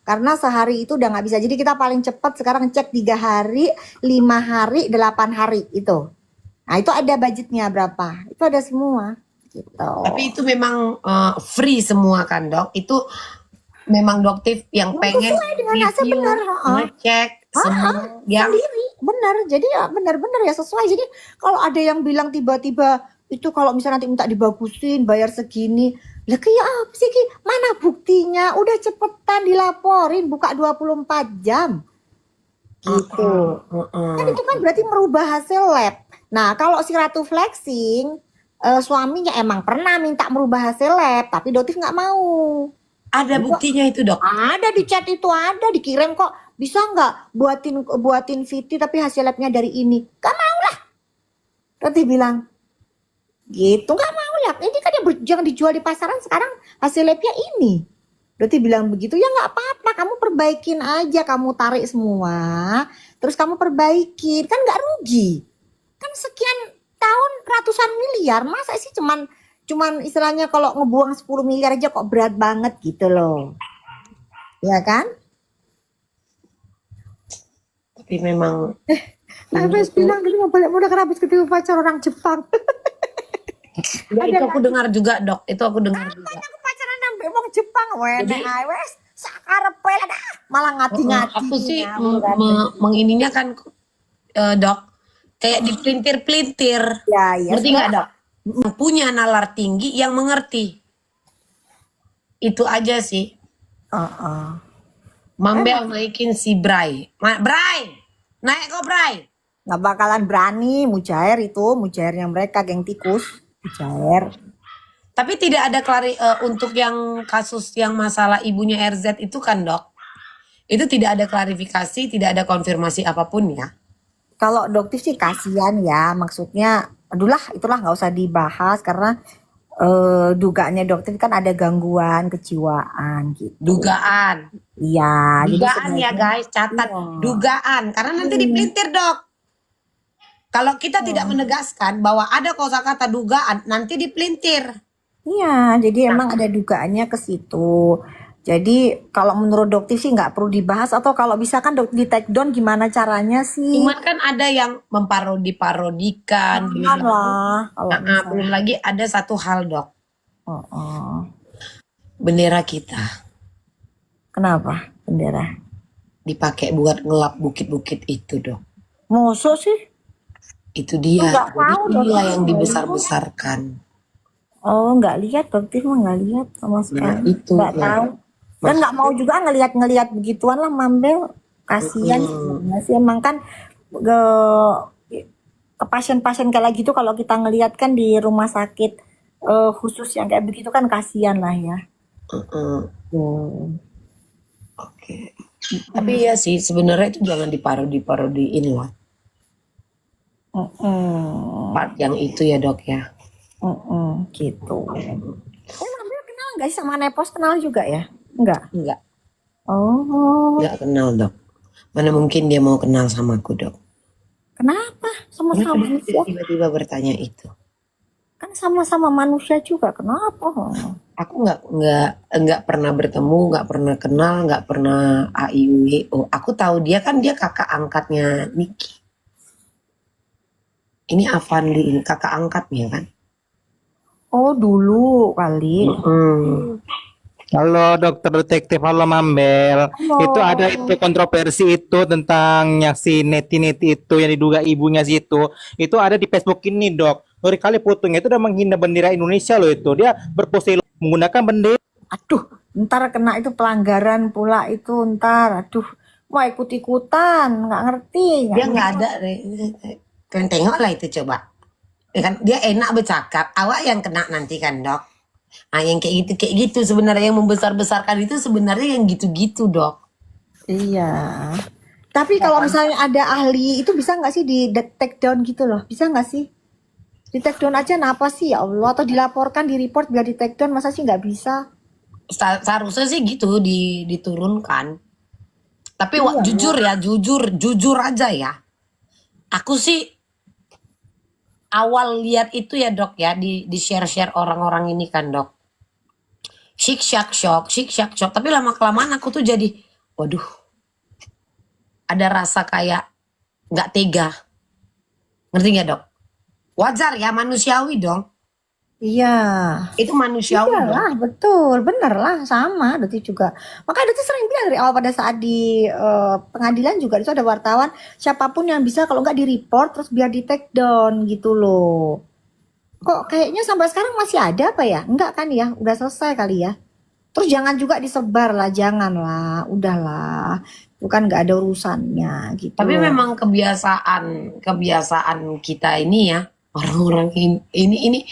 Karena sehari itu udah nggak bisa. Jadi kita paling cepat sekarang cek 3 hari, 5 hari, 8 hari itu. Nah itu ada budgetnya berapa? Itu ada semua. Gitu. Tapi itu memang free semua kan dok? Itu memang dokter yang pengen sesuai dengan hasil review, benar. ngecek semua yang Sendiri, benar. Jadi ya benar-benar ya sesuai. Jadi kalau ada yang bilang tiba-tiba itu kalau misalnya nanti minta dibagusin, bayar segini, lah kayak apa sih Ki? Mana buktinya? Udah cepetan dilaporin, buka 24 jam. Gitu. Kan itu kan berarti merubah hasil lab. Nah, kalau si Ratu flexing, suaminya emang pernah minta merubah hasil lab, tapi Dotif nggak mau. ada buktinya itu dok. Ada di chat itu ada dikirim kok. Bisa nggak buatin VT tapi hasil labnya dari ini? Gak mau lah. Dotif bilang gitu nggak mau lah. Ini kan yang dijual di pasaran sekarang hasil labnya ini. Dotif bilang begitu ya nggak apa-apa. Kamu perbaikin aja, kamu tarik semua, terus kamu perbaikin kan nggak rugi. Kan sekian tahun ratusan miliar, masa sih cuman istilahnya kalau ngebuang 10 miliar aja kok berat banget gitu loh. Ya kan? Tapi memang Habis bilang dulu mau balik muda habis ketemu pacar orang Jepang. ya, itu aku dengar juga dok. Itu aku dengar juga. Aku pacaran sampai wong Jepang wene ae wes sakarepe lah dah. Malah ngati-ngati. Aku sih mengininya kan dok kayak dipelintir-pelintir. Ya, iya. Ngerti nggak dok? Punya nalar tinggi yang mengerti. Itu aja sih. Mambel naikin si Bray. Bray, naik kok Bray. Nggak bakalan berani Mujair itu, Mujairnya mereka geng tikus. Mujair. Tapi tidak ada untuk yang kasus yang masalah ibunya RZ itu kan dok. Itu tidak ada klarifikasi, tidak ada konfirmasi apapun ya. Kalau Doktif sih kasihan ya, maksudnya aduh itulah nggak usah dibahas karena dugaannya Doktif kan ada gangguan kejiwaan gitu. Dugaan. Iya. Dugaan ya guys, catat. Iya. Dugaan, karena nanti dipelintir dok. Kalau kita tidak menegaskan bahwa ada kosakata dugaan, nanti dipelintir. Iya, jadi emang ada dugaannya ke situ. Jadi kalau menurut Doktif sih nggak perlu dibahas atau kalau bisa kan di take down gimana caranya sih? Cuman kan ada yang memparodikan. Jangan lah. Belum lagi ada satu hal dok. Bendera kita. Kenapa bendera? Dipakai buat ngelap bukit-bukit itu dok. Mosok sih? Itu dia. Nggak tahu, dia yang dibesar-besarkan. Oh, nggak lihat, Doktif mah nggak lihat sama sekali. Itu nggak tahu. Dan nggak mau juga ngelihat begituan lah, Mambel. Kasihan sih emang kan ke pasien-pasien kayak gitu kalau kita ngelihat kan di rumah sakit khusus yang kayak begitu kan kasihan lah ya. Oke. Tapi ya sih sebenarnya itu jangan diparodiin lah. Part yang itu ya dok ya. Gitu. Mambel kenal nggak sih sama Nepos? Kenal juga ya? Enggak. Oh. Enggak kenal dok. Mana mungkin dia mau kenal sama aku dok. Kenapa? Sama-sama manusia. Tiba-tiba bertanya itu. Kan sama-sama manusia juga. Kenapa? Aku nggak pernah bertemu, nggak pernah kenal, nggak pernah AIWO. Aku tahu dia kakak angkatnya Niki. Ini Avandi, ini kakak angkatnya kan. Oh dulu kali. Halo dokter detektif, halo Mambel. Halo. Itu ada itu kontroversi itu tentang yang si Neti itu yang diduga ibunya situ. Itu ada di Facebook ini dok. Dari kali putunya itu udah menghina bendera Indonesia loh itu. Dia berpose menggunakan bendera. Aduh, ntar kena itu pelanggaran pula itu ntar. Aduh, mau ikut-ikutan, nggak ngerti. Dia nggak ada. Kalian tengok lah itu coba. Ya kan dia enak bercakap. Awak yang kena nanti kan dok. Nah yang kayak gitu sebenarnya yang membesar-besarkan itu sebenarnya yang gitu-gitu dok. Iya. Tapi kalau misalnya ada ahli itu bisa nggak sih di take down gitu loh? Bisa nggak sih? Di take down aja kenapa sih ya Allah? Atau dilaporkan, di report biar di take down, masa sih nggak bisa? Seharusnya sih gitu diturunkan. Tapi jujur aja ya. Aku sih awal lihat itu ya dok ya di share orang-orang ini kan dok. Syik syak shock. Tapi lama kelamaan aku tuh jadi, waduh, ada rasa kayak nggak tega. Ngerti nggak dok? Wajar ya, manusiawi dong. Iya. Itu manusiawi dong. Iyalah, betul, bener lah, sama Doti juga. Makanya Doti sering bilang dari awal pada saat di pengadilan juga itu ada wartawan, siapapun yang bisa kalau nggak di report terus biar di take down gitu loh. Kok kayaknya sampai sekarang masih ada apa ya? Enggak kan ya? Udah selesai kali ya. Terus jangan juga disebar lah, jangan lah, udahlah. Itu kan nggak ada urusannya gitu Tapi loh. memang kebiasaan kita ini ya, orang-orang ini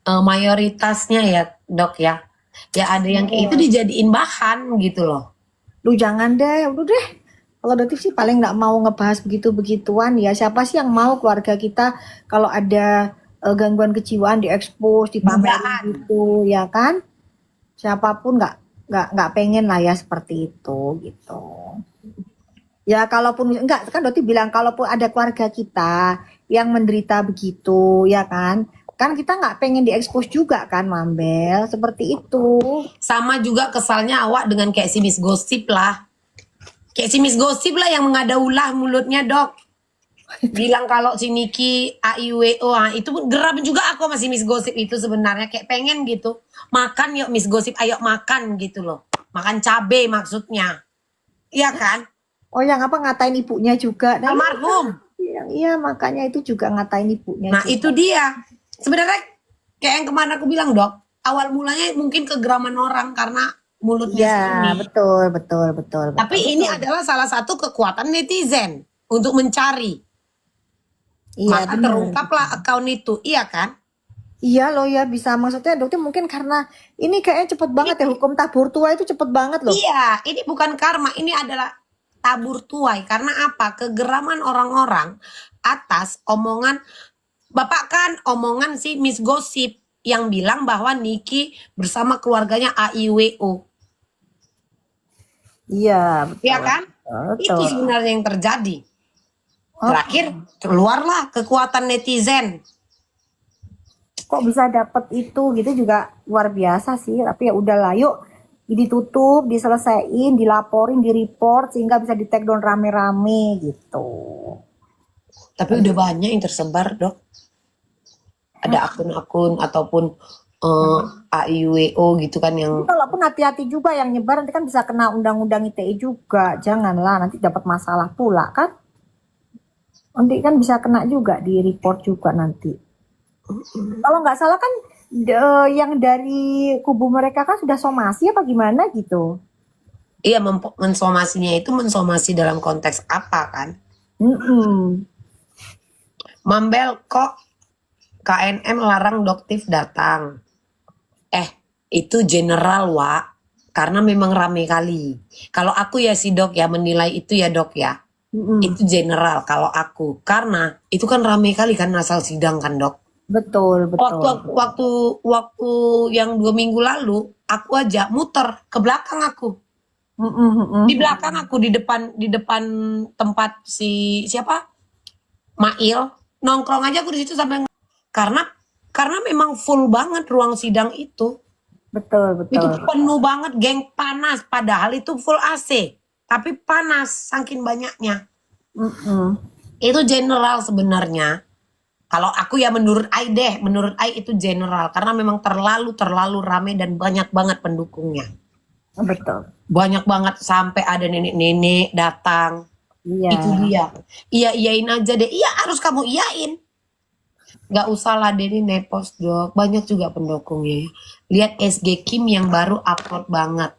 mayoritasnya ya dok ya. Ya ada yang kayak itu dijadiin bahan gitu loh. Lu jangan deh, udah deh. Kalau Datif sih paling nggak mau ngebahas begitu-begituan ya. Siapa sih yang mau keluarga kita kalau ada gangguan kejiwaan diekspos, dipamerin Dugaan. gitu, ya kan? Siapapun nggak pengen lah ya seperti itu gitu. Ya kalaupun enggak kan Doti bilang kalaupun ada keluarga kita yang menderita begitu, ya kan? Kan kita nggak pengen diekspos juga kan, Mambel, seperti itu. Sama juga kesalnya awak dengan kayak si Miss Gosip lah. Kayak si Miss Gosip lah yang mengadaulah mulutnya dok. Bilang kalau si Niki AIWO, itu pun geram juga aku sama si Miss Gosip itu sebenarnya. Kayak pengen gitu. Makan yuk Miss Gosip, ayo makan gitu loh. Makan cabe maksudnya. Iya kan? Oh yang apa ngatain ibunya juga. Nah, Almarhum. iya makanya itu juga ngatain ibunya Nah juga. itu dia. Sebenarnya kayak yang kemarin aku bilang dok. Awal mulanya mungkin kegeraman orang karena mulutnya Iya, segini. betul. Tapi ini adalah salah satu kekuatan netizen untuk mencari. Iya, Maka benar. terungkaplah akun itu, iya kan? Iya loh ya bisa maksudnya dokter mungkin karena ini kayaknya cepet banget ya hukum tabur tua itu cepet banget loh. Iya, ini bukan karma, ini adalah tabur tuai. Karena apa? Kegeraman orang-orang atas omongan, Bapak kan omongan si Miss Gosip yang bilang bahwa Niki bersama keluarganya AIWO. Iya, Iya kan? Itu betul. sebenarnya yang terjadi. Oh, Terakhir keluarlah kekuatan netizen. kok bisa dapet itu gitu juga luar biasa sih. Tapi ya udahlah yuk ditutup, diselesain, dilaporin, di-report sehingga bisa di take down rame-rame gitu. Tapi udah banyak yang tersebar dok. Ada akun-akun ataupun AIWO gitu kan yang Kalaupun hati-hati juga yang nyebar nanti kan bisa kena undang-undang ITE juga. Janganlah nanti dapat masalah pula kan. Nanti kan bisa kena juga di report juga nanti. Kalau nggak salah kan yang dari kubu mereka kan sudah somasi apa gimana gitu. iya mensomasinya itu mensomasi dalam konteks apa kan? Mm-mm. Mambel kok KNM larang doktif datang. Itu general Wak. Karena memang rame kali. Kalau aku ya si dok ya menilai itu ya dok ya. Mm-mm. Itu general kalau aku. Karena itu kan rame kali kan asal sidang kan dok. Betul. Waktu yang 2 minggu lalu aku aja muter ke belakang aku. Mm-mm. Di belakang aku di depan tempat si siapa? Mail nongkrong aja aku di situ sampai karena memang full banget ruang sidang itu. Betul. Itu penuh banget, geng, panas padahal itu full AC. Tapi panas saking banyaknya. Mm-mm. Itu general sebenarnya. Kalau aku ya menurut I itu general karena memang terlalu rame dan banyak banget pendukungnya. Betul. Banyak banget sampai ada nenek-nenek datang. Iya. Itu dia. Iyain aja deh. Iya harus kamu iyain. Gak usah lah Denny nepos dok. Banyak juga pendukungnya. Lihat SG Kim yang baru upload banget.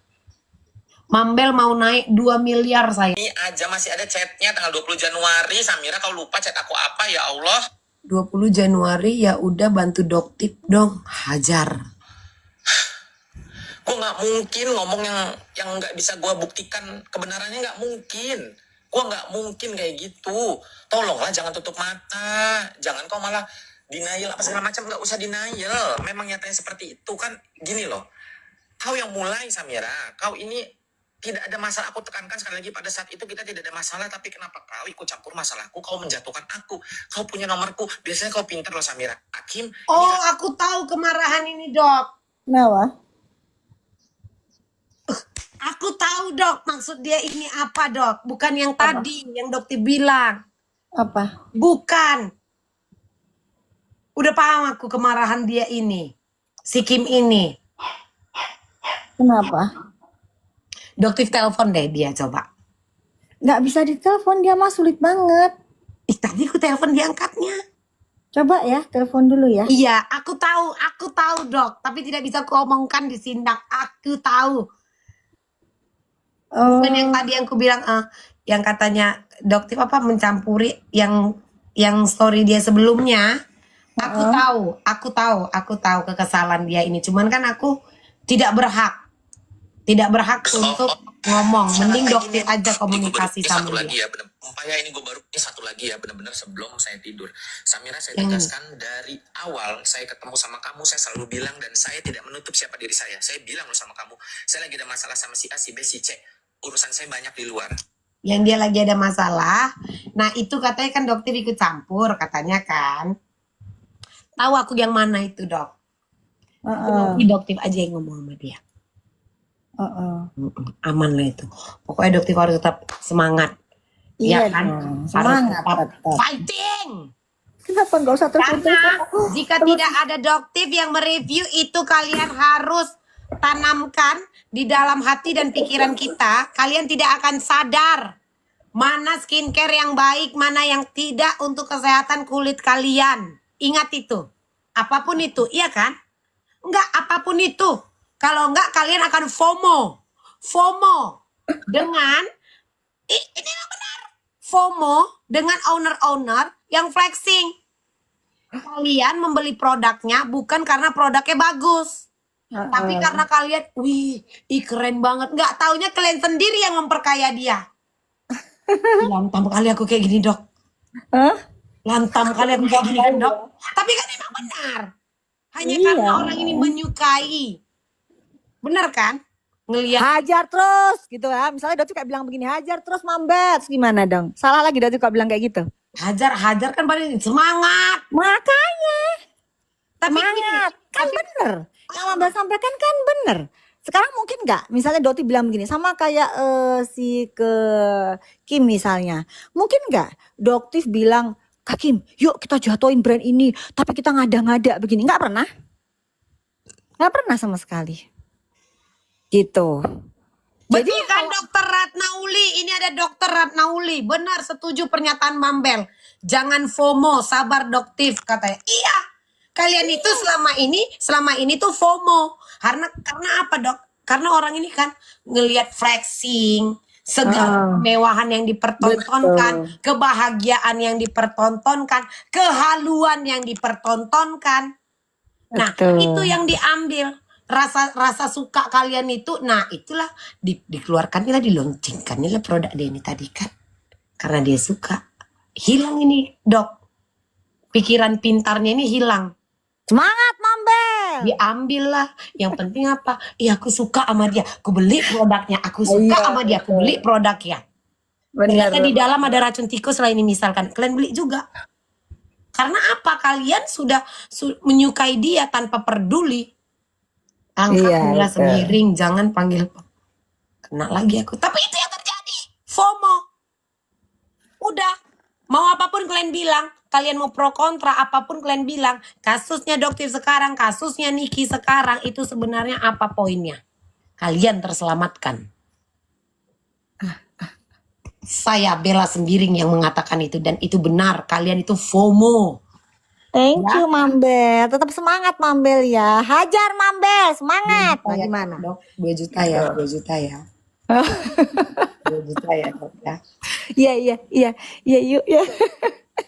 Mambel mau naik 2 miliar saya. Ini aja masih ada chatnya tanggal 20 Januari. Samira kau lupa chat aku apa ya Allah. 20 Januari ya udah bantu doktip dong. Hajar. Gue nggak mungkin ngomong yang nggak bisa gue buktikan kebenarannya, nggak mungkin. Gue nggak mungkin kayak gitu. Tolonglah jangan tutup mata. Jangan kau malah denial apa segala macam. Nggak usah denial. Memang nyatanya seperti itu kan. Gini loh. Kau yang mulai Samira. Kau ini tidak ada masalah. Aku tekankan sekali lagi pada saat itu kita tidak ada masalah. Tapi kenapa kau ikut campur masalahku? Kau menjatuhkan aku. Kau punya nomorku. Biasanya kau pintar loh Samira. Hakim. Oh aku tahu kemarahan ini dok. Kenapa? Aku tahu dok, maksud dia ini apa dok? Bukan yang tadi, yang dokter bilang. Apa? Bukan. Udah paham aku kemarahan dia ini. Si Kim ini. Kenapa? Dokter telepon deh dia coba. Nggak bisa ditelepon, dia mah sulit banget. Tadi aku telepon diangkatnya. Coba ya, telepon dulu ya. Iya, aku tahu dok. Tapi tidak bisa aku omongkan di sindang. Aku tahu. Oh, Bukan yang tadi yang aku bilang, yang katanya dokter apa mencampuri yang story dia sebelumnya. Aku tahu kekesalan dia ini. Cuman kan aku tidak berhak untuk ngomong. Mending dokter aja komunikasi sama satu lagi dia. ya, ini satu lagi ya, benar-benar sebelum saya tidur. Samira, saya Yang- tegaskan dari awal saya ketemu sama kamu, saya selalu bilang dan saya tidak menutup siapa diri saya. Saya bilang loh sama kamu, saya lagi ada masalah sama si A, si B, si C. Urusan saya banyak di luar. Yang dia lagi ada masalah. Nah itu katanya kan dokter ikut campur katanya kan. Tahu aku yang mana itu dok. Nanti dokter aja yang ngomong sama dia. Aman lah itu. Pokoknya dokter harus tetap semangat. Iya Ya kan? dong, Harus semangat tetap tetap. fighting. Kenapa nggak usah telepon? Karena jika tidak ada dokter yang mereview itu, kalian harus tanamkan di dalam hati dan pikiran kita. Kalian tidak akan sadar mana skincare yang baik, mana yang tidak untuk kesehatan kulit kalian. Ingat itu. Apapun itu, iya kan? Enggak, apapun itu. Kalau enggak, kalian akan FOMO. FOMO dengan, ini yang benar. FOMO dengan owner-owner yang flexing. Kalian membeli produknya bukan karena produknya bagus. Tapi karena kalian, wih, keren banget. Nggak taunya kalian sendiri yang memperkaya dia. Lantam kali aku kayak gini dok. Hah? Lantam kali aku kayak gini kan dok. Tapi kan emang benar. Hanya Iya. karena orang ini menyukai. Benar kan? Ngelihat. Hajar terus gitu ya. Misalnya Dokter kayak bilang begini, hajar terus Mambet. Gimana dong? Salah lagi Dokter kalau bilang kayak gitu. Hajar kan paling semangat. Makanya Tapi semangat. Kan bener. Yang Mambet sampaikan kan bener. Sekarang mungkin nggak? Misalnya Doti bilang begini, sama kayak si ke Kim misalnya. Mungkin nggak Doktif bilang, Kak Kim, yuk kita jatuhin brand ini. Tapi kita ngada-ngada begini. Nggak pernah. Nggak pernah sama sekali. Gitu. Jadi Betul kan dokter Ratnauli, ini ada dokter Ratnauli, benar setuju pernyataan Mambel. Jangan FOMO, sabar doktif katanya. Iya, kalian itu selama ini tuh FOMO. Karena apa dok? Karena orang ini kan ngelihat flexing, segala kemewahan yang dipertontonkan, kebahagiaan yang dipertontonkan, kehaluan yang dipertontonkan. Nah, Betul. itu yang diambil. Rasa suka kalian itu, nah itulah dikeluarkan, inilah diloncengkan, inilah produk dia ini tadi kan, karena dia suka. Hilang ini dok, pikiran pintarnya ini hilang, semangat Mambel. diambil lah. Yang penting apa? Iya aku suka sama dia, aku beli produknya, aku suka sama dia, aku beli produknya. Ternyata di dalam ada racun tikus lah ini misalkan, kalian beli juga. Karena apa? Kalian sudah menyukai dia tanpa peduli. Angkat Iya, bola betul. semiring, jangan panggil. Kena lagi aku. Tapi itu yang terjadi. FOMO. Udah. Mau apapun kalian bilang, kalian mau pro kontra, apapun kalian bilang, kasusnya Dokter sekarang, kasusnya Niki sekarang, itu sebenarnya apa poinnya? Kalian terselamatkan. Saya Bella Sembiring yang mengatakan itu, dan itu benar. Kalian itu FOMO. Thank you Mambel. Tetap semangat Mambel ya. Hajar Mambel, semangat. Nah, gimana? Dok, 2 juta ya, 2 juta ya. 2 juta ya dok ya. Iya yuk ya.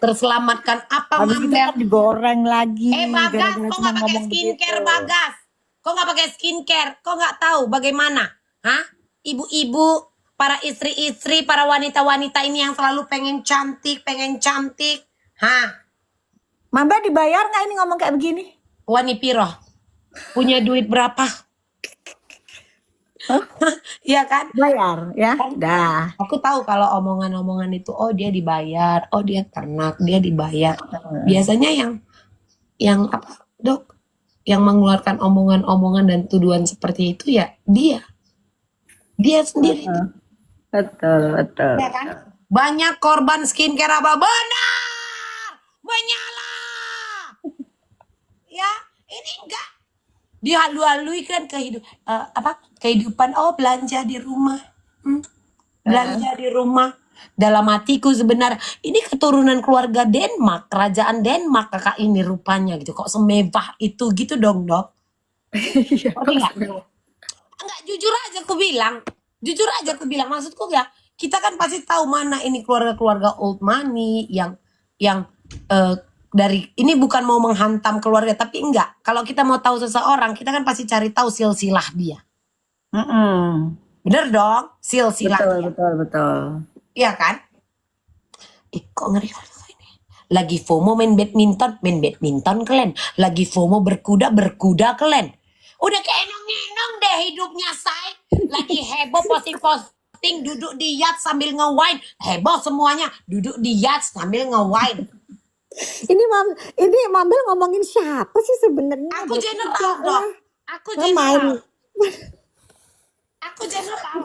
Terselamatkan apa Habis itu Mambel? kan digoreng lagi. Bagas, gara-gara kok cuma nggak pakai ngomong skincare begitu. Bagas? Kok nggak pakai skincare? Kok nggak tahu bagaimana? Hah? Ibu-ibu, para istri-istri, para wanita-wanita ini yang selalu pengen cantik. Hah? Mambel dibayar nggak ini ngomong kayak begini? Wani Piro, punya duit berapa? Iya kan? Bayar ya. Dah. Aku tahu kalau omongan-omongan itu, oh dia dibayar, oh dia ternak, dia dibayar. Biasanya yang apa dok? Yang mengeluarkan omongan-omongan dan tuduhan seperti itu ya dia. Dia sendiri. Betul, betul. Ya kan? Banyak korban skincare apa? Benar! Menyala! Ya, ini enggak. Dihalu-halui kan kehidupan. Oh, belanja di rumah. Belanja di rumah. Dalam hatiku sebenarnya ini keturunan keluarga Denmark, kerajaan Denmark kakak ini rupanya gitu. Kok semewah itu gitu dong, Dok? Ngerti nggak? Enggak, jujur aja aku bilang. Jujur aja aku bilang, maksudku ya, kita kan pasti tahu mana ini keluarga-keluarga old money yang dari ini bukan mau menghantam keluarga, tapi enggak. Kalau kita mau tahu seseorang, kita kan pasti cari tahu silsilah dia. Bener dong, silsilah Betul, dia. betul, betul. Iya kan? Kok ngeri ini. Lagi FOMO main badminton kalian. Lagi FOMO berkuda kalian. Udah kayak enong-enong deh hidupnya, say. Lagi heboh posting duduk di yacht sambil nge-wine. Heboh semuanya, duduk di yacht sambil nge-wine. Ini Mambel ngomongin siapa sih sebenarnya? Aku general, Dok. Aku Main. general. Aku general.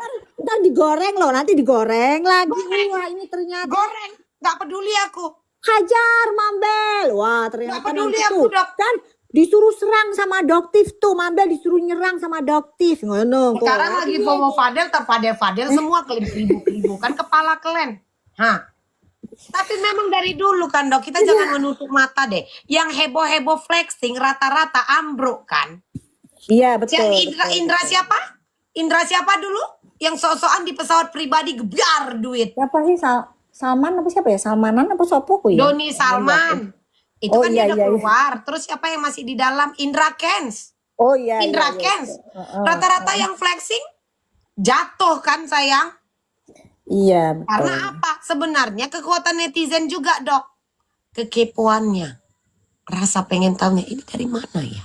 Ntar digoreng loh, nanti digoreng lagi. Wah, ini ternyata Goreng, nggak peduli aku. hajar Mambel. Wah, ternyata Nggak peduli nanti aku, tuh Dok. kan disuruh serang sama Doktif tuh. Mambel disuruh nyerang sama Doktif. Ngono. Sekarang lagi FOMO Fadel, terfadel semua kelibu kan kepala kalian. Hah. Tapi memang dari dulu kan, Dok, kita jangan menutup mata deh. Yang heboh-heboh flexing rata-rata ambruk kan. Iya, betul. Yang Indra siapa? Indra siapa dulu? Yang sok-sokan di pesawat pribadi gebiar duit. Siapa sih Salman apa siapa ya? Salmanan apa sopoku ya? Doni Salman. Itu Oh, kan iya, dia udah iya, iya. keluar. Terus siapa yang masih di dalam? Indra Kens. Oh iya. Indra iya, iya. Kens. Rata-rata yang flexing jatuh kan, sayang. Iya, betul. Karena apa? Sebenarnya kekuatan netizen juga, Dok. Kekepoannya. Rasa pengen tahunya ini dari mana ya?